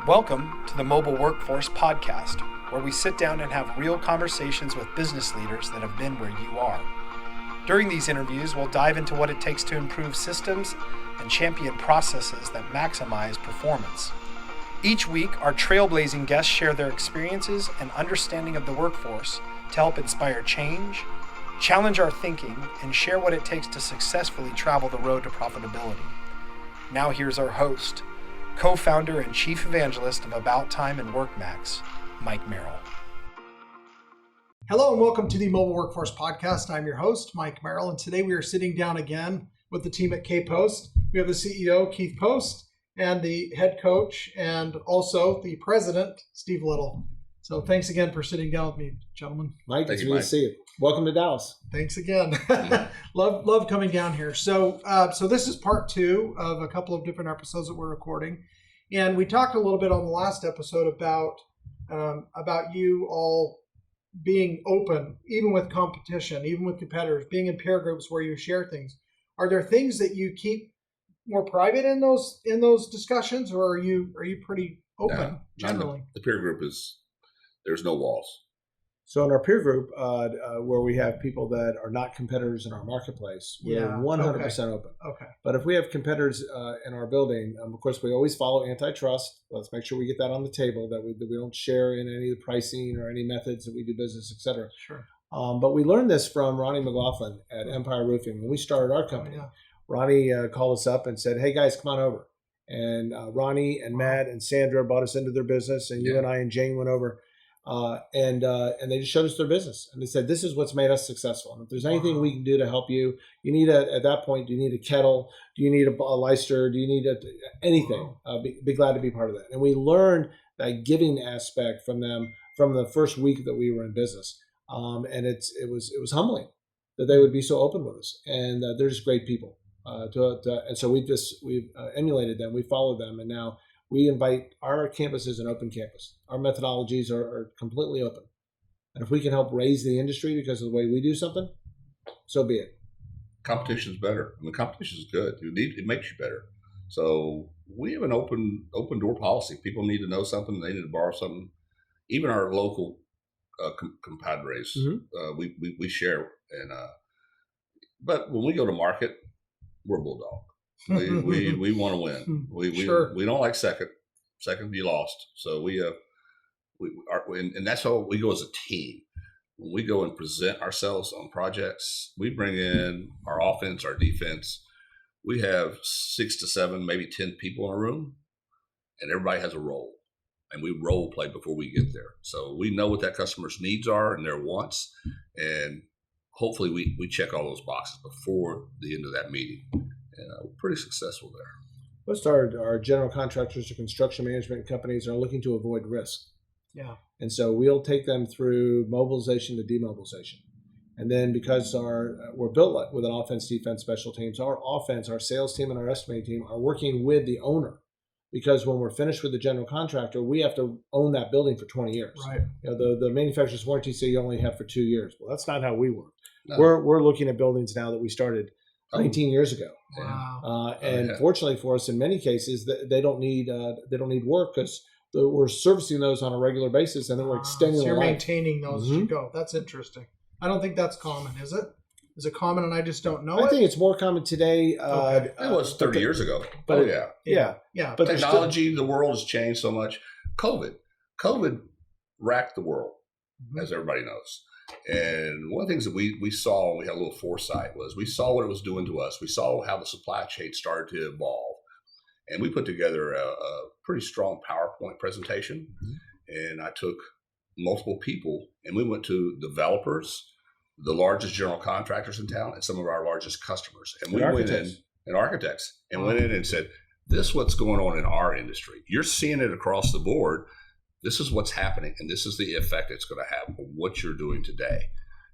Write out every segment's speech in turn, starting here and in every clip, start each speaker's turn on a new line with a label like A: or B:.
A: Welcome to the Mobile Workforce Podcast, where we sit down and have real conversations with business leaders that have been where you are. During these interviews, we'll dive into what it takes to improve systems and champion processes that maximize performance. Each week, our trailblazing guests share their experiences and understanding of the workforce to help inspire change, challenge our thinking, and share what it takes to successfully travel the road to profitability. Now here's our host, co-founder and chief evangelist of About Time and WorkMax, Mike Merrill.
B: Hello and welcome to the Mobile Workforce Podcast. I'm your host, Mike Merrill, and today we are sitting down again with the team at KPost. We have the CEO, Keith Post, and the head coach and also the president, Steve Little. So thanks again for sitting down with me, gentlemen.
C: Mike, it's good to see you. Welcome to Dallas.
B: Thanks again. love coming down here. So this is part two of a couple of different episodes that we're recording, and we talked a little bit on the last episode about you all being open, even with competition, even with competitors, being in peer groups where you share things. Are there things that you keep more private in those discussions, or are you pretty open generally?
D: The peer group there's no walls.
C: So in our peer group, where we have people that are not competitors in our marketplace, we're 100% open.
B: Okay.
C: But if we have competitors in our building, of course, we always follow antitrust. Let's make sure we get that on the table, that we don't share in any of the pricing or any methods that we do business, et cetera.
B: Sure.
C: But we learned this from Ronnie McLaughlin at Empire Roofing. When we started our company, Ronnie called us up and said, "Hey guys, come on over." And Ronnie and Matt and Sandra brought us into their business, and you and I and Jane went over. And they just showed us their business, and they said, "This is what's made us successful. And if there's anything we can do to help you, you need at that point, do you need a kettle? Do you need a Leister? Do you need anything? Be glad to be part of that." And we learned that giving aspect from them from the first week that we were in business, and it was humbling that they would be so open with us, and they're just great people. And so we've emulated them, we followed them, and now we invite our campus as an open campus. Our methodologies are completely open. And if we can help raise the industry because of the way we do something, so be it.
D: Competition's better. I mean, competition is good. It makes you better. So we have an open door policy. People need to know something. They need to borrow something. Even our local compadres, we share. But when we go to market, we're bulldog. We want to win. We don't like second. Second, you lost. So and that's how we go as a team. When we go and present ourselves on projects, we bring in our offense, our defense. We have 6 to 7, maybe 10 people in a room, and everybody has a role. And we role play before we get there. So we know what that customer's needs are and their wants, and hopefully we check all those boxes before the end of that meeting. And we're pretty successful there.
C: Most our general contractors or construction management companies are looking to avoid risk.
B: Yeah.
C: And so we'll take them through mobilization to demobilization. And then because we're built with an offense, defense, special teams, our offense, our sales team, and our estimating team are working with the owner. Because when we're finished with the general contractor, we have to own that building for 20 years.
B: Right.
C: You know, the manufacturer's warranty say you only have for 2 years. Well, that's not how we work.
D: No.
C: We're looking at buildings now that we started 19 years ago.
B: Wow.
C: Fortunately for us, in many cases, they don't need work because we're servicing those on a regular basis, and then we're extending.
B: So you're
C: the life.
B: maintaining those as you go. That's interesting. I don't think that's common, is it? Is it common, and I just don't know?
C: I think it's more common today.
D: It was 30 years ago.
C: But
D: yeah.
C: But
D: technology, the world has changed so much. COVID racked the world, as everybody knows. And one of the things that we saw, and we had a little foresight, was we saw what it was doing to us. We saw how the supply chain started to evolve. And we put together a pretty strong PowerPoint presentation. And I took multiple people, and we went to developers, the largest general contractors in town, and some of our largest customers. And we went in, and architects, and went in and said, "This is what's going on in our industry. You're seeing it across the board. This is what's happening, and this is the effect it's going to have on what you're doing today."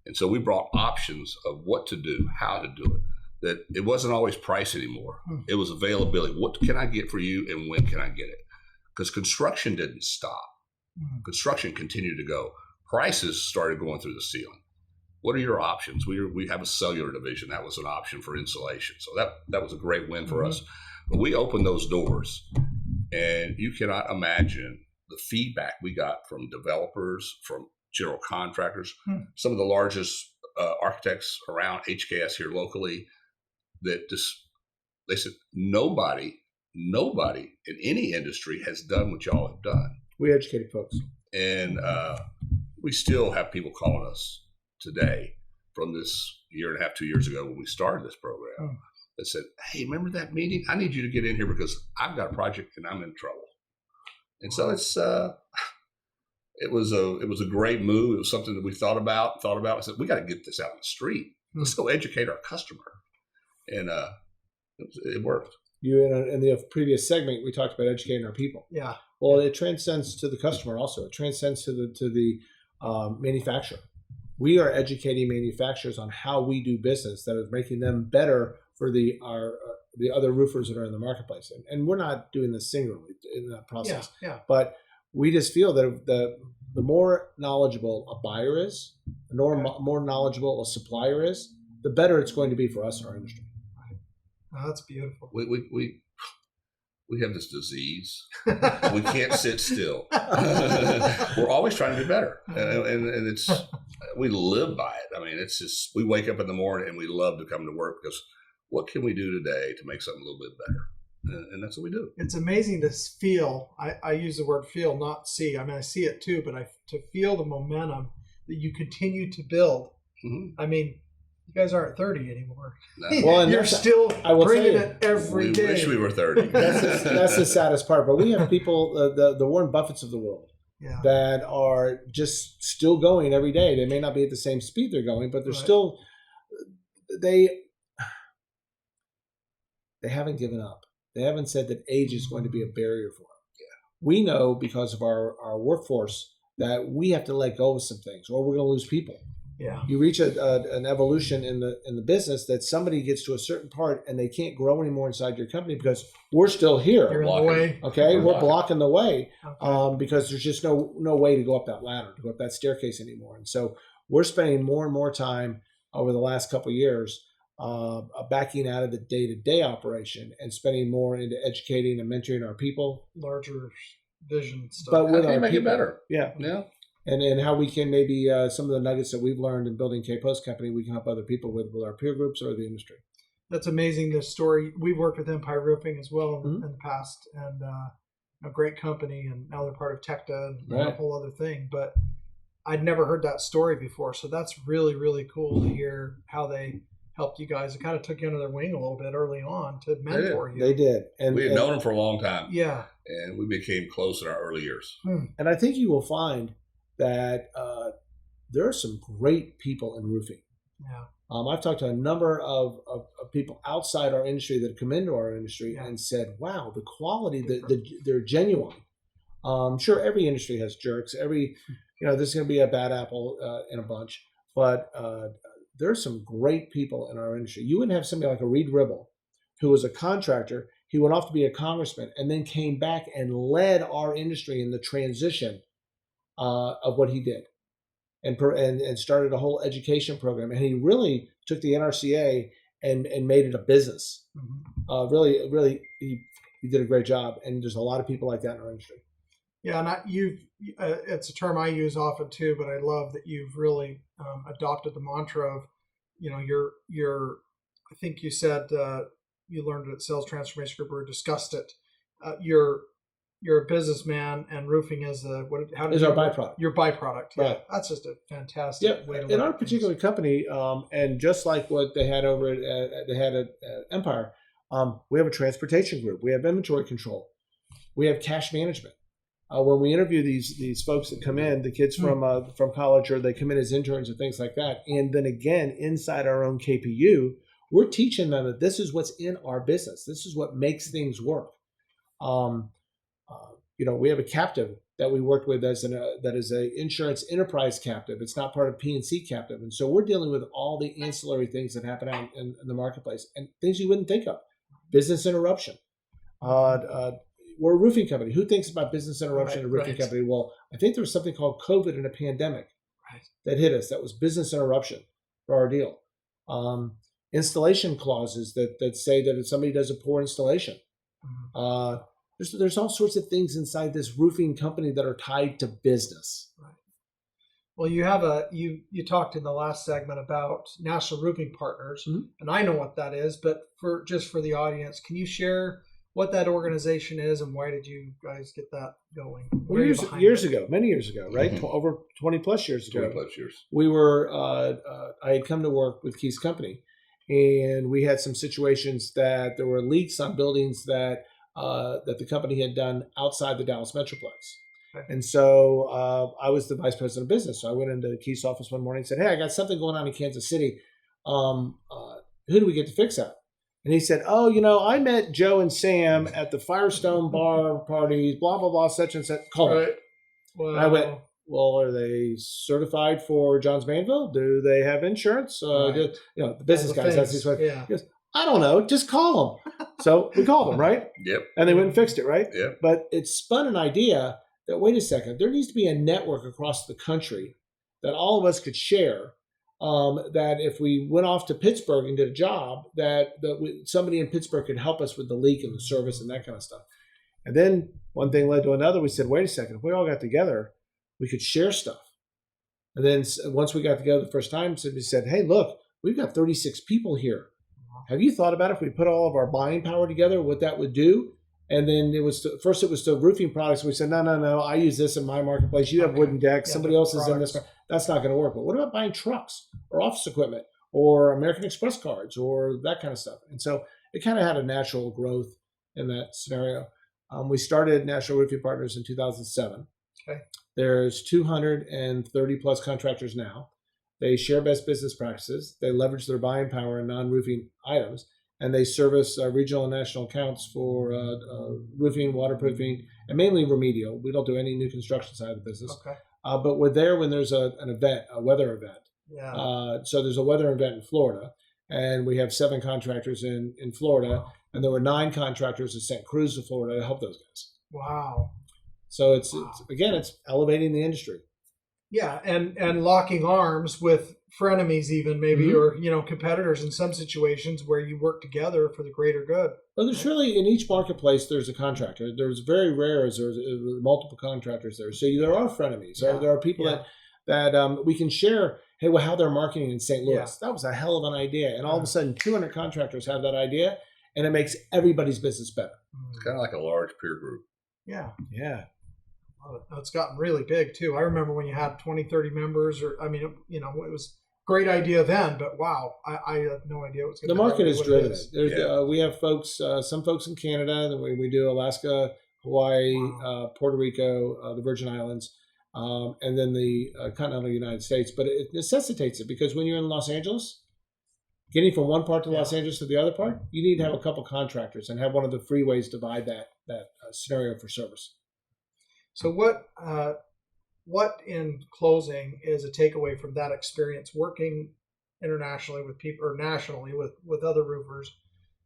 D: And so we brought options of what to do, how to do it. That it wasn't always price anymore. It was availability. What can I get for you, and when can I get it? Because construction didn't stop. Construction continued to go. Prices started going through the ceiling. What are your options? We have a cellular division. That was an option for insulation. So that was a great win for us. But we opened those doors, And you cannot imagine the feedback we got from developers, from general contractors, some of the largest architects around HKS here locally, that just, they said, nobody in any industry has done what y'all have done.
C: We educated folks.
D: And we still have people calling us today from this year and a half, 2 years ago when we started this program that said, hey, remember that meeting? I need you to get in here because I've got a project and I'm in trouble. And so it was a great move. It was something that we thought about. I said, we got to get this out on the street. Let's go educate our customer. And it worked.
C: In the previous segment, we talked about educating our people.
B: Yeah.
C: Well, it transcends to the customer also. It transcends to the manufacturer. We are educating manufacturers on how we do business that is making them better for the other roofers that are in the marketplace. And we're not doing this singularly in that process.
B: Yeah.
C: But we just feel that the more knowledgeable a buyer is, the more knowledgeable a supplier is, the better it's going to be for us in our industry.
B: Oh, that's beautiful.
D: We have this disease. We can't sit still. We're always trying to do better, and it's, we live by it. I mean, it's just, we wake up in the morning and we love to come to work because what can we do today to make something a little bit better? And that's what we do. It's
B: amazing to feel. I use the word feel, not see. I mean, I see it too, but to feel the momentum that you continue to build. Mm-hmm. I mean, you guys aren't 30 anymore. No.
C: Well,
B: you're still bringing it every day.
D: We wish we were 30.
C: That's the saddest part. But we have people, the Warren Buffetts of the world, that are just still going every day. They may not be at the same speed they're going, but they're still, they haven't given up. They haven't said that age is going to be a barrier for them. Yeah. We know because of our workforce that we have to let go of some things, or we're going to lose people.
B: Yeah,
C: you reach an evolution in the business that somebody gets to a certain part and they can't grow anymore inside your company because we're still here.
B: You're in the way.
C: Okay, we're blocking the way because there's just no way to go up that ladder, to go up that staircase anymore. And so we're spending more and more time over the last couple of years backing out of the day-to-day operation and spending more into educating and mentoring our people.
B: Larger vision stuff.
C: But with our
D: make
C: people,
D: it better.
C: Yeah. And how we can maybe some of the nuggets that we've learned in building KPost Company, we can help other people with our peer groups or the industry.
B: That's amazing. This story. We've worked with Empire Roofing as well in the past, and a great company, and now they're part of Tecta and a whole other thing. But I'd never heard that story before, so that's really, really cool to hear how they helped you guys. It kind of took you under their wing a little bit early on to mentor you.
C: They did.
D: And we had known them for a long time.
B: Yeah.
D: And we became close in our early years.
C: And I think you will find that there are some great people in roofing.
B: Yeah.
C: I've talked to a number of people outside our industry that have come into our industry and said, wow, the quality, they're genuine. Sure, every industry has jerks. There's going to be a bad apple in a bunch. But there's some great people in our industry. You wouldn't have somebody like a Reed Ribble, who was a contractor. He went off to be a congressman and then came back and led our industry in the transition of what he did, and started a whole education program. And he really took the NRCA and made it a business. Really, he did a great job. And there's a lot of people like that in our industry.
B: Yeah, and it's a term I use often too, but I love that you've really adopted the mantra of, your I think you said you learned it at Sales Transformation Group or discussed it. You're a businessman, and roofing is our byproduct. Your byproduct,
C: right?
B: That's just a fantastic way to look
C: in our
B: at
C: particular
B: things.
C: Company, and just like what they had over at Empire, we have a transportation group. We have inventory control. We have cash management. When we interview these folks that come in, the kids from college, or they come in as interns or things like that, and then again inside our own KPU, we're teaching them that this is what's in our business. This is what makes things work. We have a captive that we worked with that is a insurance enterprise captive. It's not part of P&C captive. And so we're dealing with all the ancillary things that happen out in the marketplace and things you wouldn't think of. Business interruption. We're a roofing company. Who thinks about business interruption in a roofing company? Well, I think there was something called COVID and a pandemic that hit us. That was business interruption for our deal. Installation clauses that say that if somebody does a poor installation, There's all sorts of things inside this roofing company that are tied to business.
B: Right. Well, you talked in the last segment about National Roofing Partners, and I know what that is, but for the audience, can you share what that organization is and why did you guys get that going?
C: Well, many years ago, right?
D: Mm-hmm.
C: Over 20 plus years ago.
D: 20 plus years.
C: We were, I had come to work with Keith's company, and we had some situations that there were leaks on buildings that the company had done outside the Dallas Metroplex. Okay. And so I was the vice president of business. So I went into Keith's office one morning and said, "Hey, I got something going on in Kansas City. Who do we get to fix that?" And he said, "Oh, I met Joe and Sam at the Firestone bar parties, blah, blah, blah, such and such. Call me." Right. Wow. And I went, "Well, are they certified for Johns Manville? Do they have insurance?" Right. The business guys, that's his way. Yeah. He goes, "I don't know, just call them." So we called them, right?
D: Yep.
C: And they went and fixed it, right?
D: Yep.
C: But it spun an idea that, wait a second, there needs to be a network across the country that all of us could share. That if we went off to Pittsburgh and did a job, somebody in Pittsburgh could help us with the leak and the service and that kind of stuff. And then one thing led to another. We said, wait a second, if we all got together, we could share stuff. And then once we got together the first time, we said, hey, look, we've got 36 people here. Have you thought about if we put all of our buying power together, what that would do? And then it was the roofing products. We said, no, I use this in my marketplace. You have wooden decks. Somebody else is in this. That's not going to work. But what about buying trucks or office equipment or American Express cards or that kind of stuff? And so it kind of had a natural growth in that scenario. We started National Roofing Partners in 2007. Okay. There's 230 plus contractors now. They share best business practices. They leverage their buying power in non-roofing items. And they service regional and national accounts for roofing, waterproofing, and mainly remedial. We don't do any new construction side of the business. Okay. But we're there when there's an event, a weather event. Yeah. So there's a weather event in Florida, and we have 7 contractors in Florida, wow. And there were 9 contractors that sent crews to Florida to help those guys.
B: Wow.
C: So it's elevating the industry.
B: Yeah, and locking arms with frenemies even maybe, mm-hmm. or competitors in some situations where you work together for the greater good.
C: Well, there's really, in each marketplace there's a contractor. There's very rare as there's multiple contractors there. So there are frenemies. Yeah. There are people that we can share, hey, well, how they're marketing in St. Louis. Yeah. That was a hell of an idea. And all of a sudden 200 contractors have that idea, and it makes everybody's business better.
D: It's kind of like a large peer group.
B: Yeah.
C: Yeah.
B: It's gotten really big too. I remember when you had 20, 30 members, it was a great idea then, but wow, I had no idea what was going to
C: happen. The market has driven it. We have folks, some folks in Canada, then we do Alaska, Hawaii, wow. Puerto Rico, the Virgin Islands, and then the continental United States. But it necessitates it because when you're in Los Angeles, getting from one part to Los Angeles to the other part, you need to have a couple contractors and have one of the freeways divide that scenario for service.
B: So what in closing is a takeaway from that experience working internationally with people or nationally with other roofers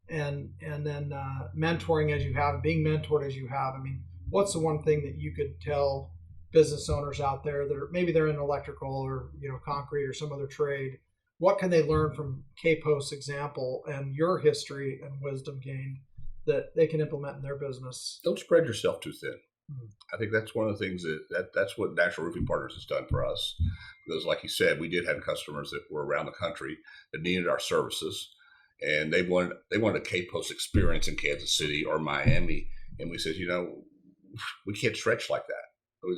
B: and then mentoring as you have, being mentored as you have? I mean, what's the one thing that you could tell business owners out there that maybe they're in electrical or concrete or some other trade? What can they learn from KPost's example and your history and wisdom gained that they can implement in their business?
D: Don't spread yourself too thin. I think that's one of the things that's what National Roofing Partners has done for us. Because like you said, we did have customers that were around the country that needed our services, and they wanted a KPost experience in Kansas City or Miami. And we said, we can't stretch like that.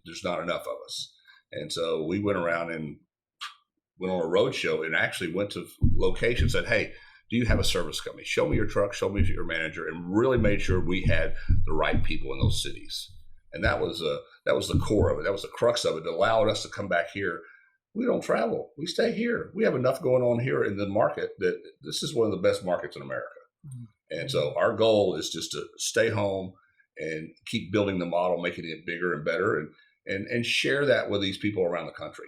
D: There's not enough of us. And so we went around and went on a road show and actually went to locations and said, hey, do you have a service company? Show me your truck, show me your manager, and really made sure we had the right people in those cities. And that was the core of it. That was the crux of it. It allowed us to come back here. We don't travel. We stay here. We have enough going on here in the market that this is one of the best markets in America. Mm-hmm. And so our goal is just to stay home and keep building the model, making it bigger and better, and share that with these people around the country.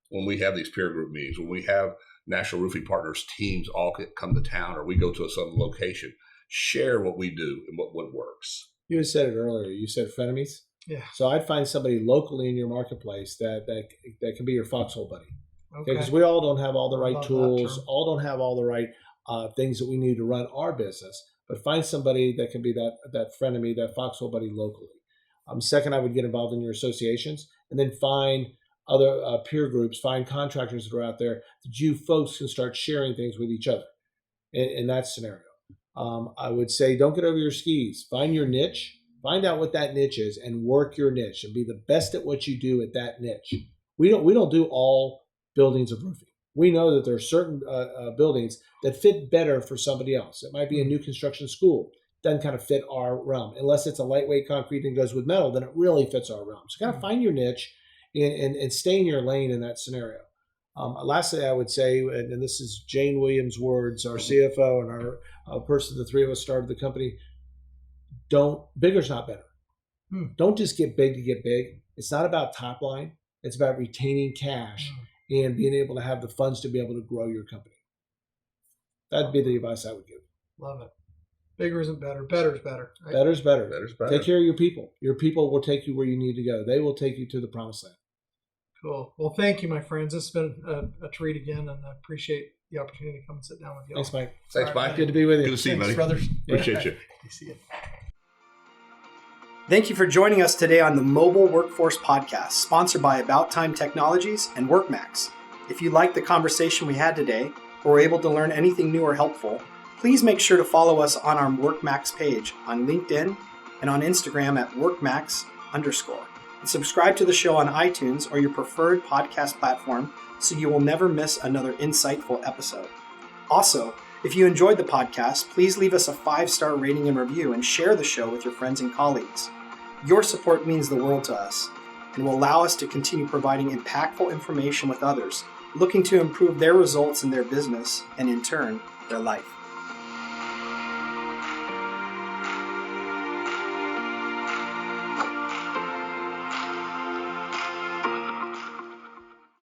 D: When we have these peer group meetings, when we have National Roofing Partners teams all come to town, or we go to some location, share what we do and what works.
C: You had said it earlier. You said frenemies.
B: Yeah.
C: So I'd find somebody locally in your marketplace that can be your foxhole buddy. Okay. Because we all don't have all the right tools, all don't have all the right things that we need to run our business. but find somebody that can be that frenemy, that foxhole buddy locally. Second, I would get involved in your associations, and then find other peer groups, find contractors that are out there that you folks can start sharing things with each other in that scenario. I would say don't get over your skis. Find your niche. Find out what that niche is and work your niche and be the best at what you do at that niche. We don't do all buildings of roofing. We know that there are certain buildings that fit better for somebody else. It might be a new construction school. Doesn't kind of fit our realm. Unless it's a lightweight concrete and goes with metal, then it really fits our realm. So kind of find your niche and stay in your lane in that scenario. Lastly, I would say, and this is Jane Williams' words, our CFO and our person, the three of us started the company, bigger's not better. Don't just get big to get big. It's not about top line. It's about retaining cash and being able to have the funds to be able to grow your company. That'd be the advice I would give.
B: Love it. Bigger isn't better. Better's better. Right?
C: Better's better.
D: Better's better.
C: Take care of your people. Your people will take you where you need to go. They will take you to the promised land.
B: Cool. Well, thank you, my friends. This has been a treat again, and I appreciate the opportunity to come and sit down with you.
C: Thanks, Mike.
D: Thanks,
B: All right,
D: Mike.
B: buddy.
C: Good to be with you.
D: Good to see you, buddy.
A: brothers.
D: Appreciate you.
B: See you.
A: Thank you for joining us today on the Mobile Workforce Podcast, sponsored by About Time Technologies and WorkMax. If you liked the conversation we had today, or were able to learn anything new or helpful, please make sure to follow us on our WorkMax page on LinkedIn and on Instagram at WorkMax_. And subscribe to the show on iTunes or your preferred podcast platform so you will never miss another insightful episode. Also, if you enjoyed the podcast, please leave us a 5-star rating and review and share the show with your friends and colleagues. Your support means the world to us and will allow us to continue providing impactful information with others looking to improve their results in their business and, in turn, their life.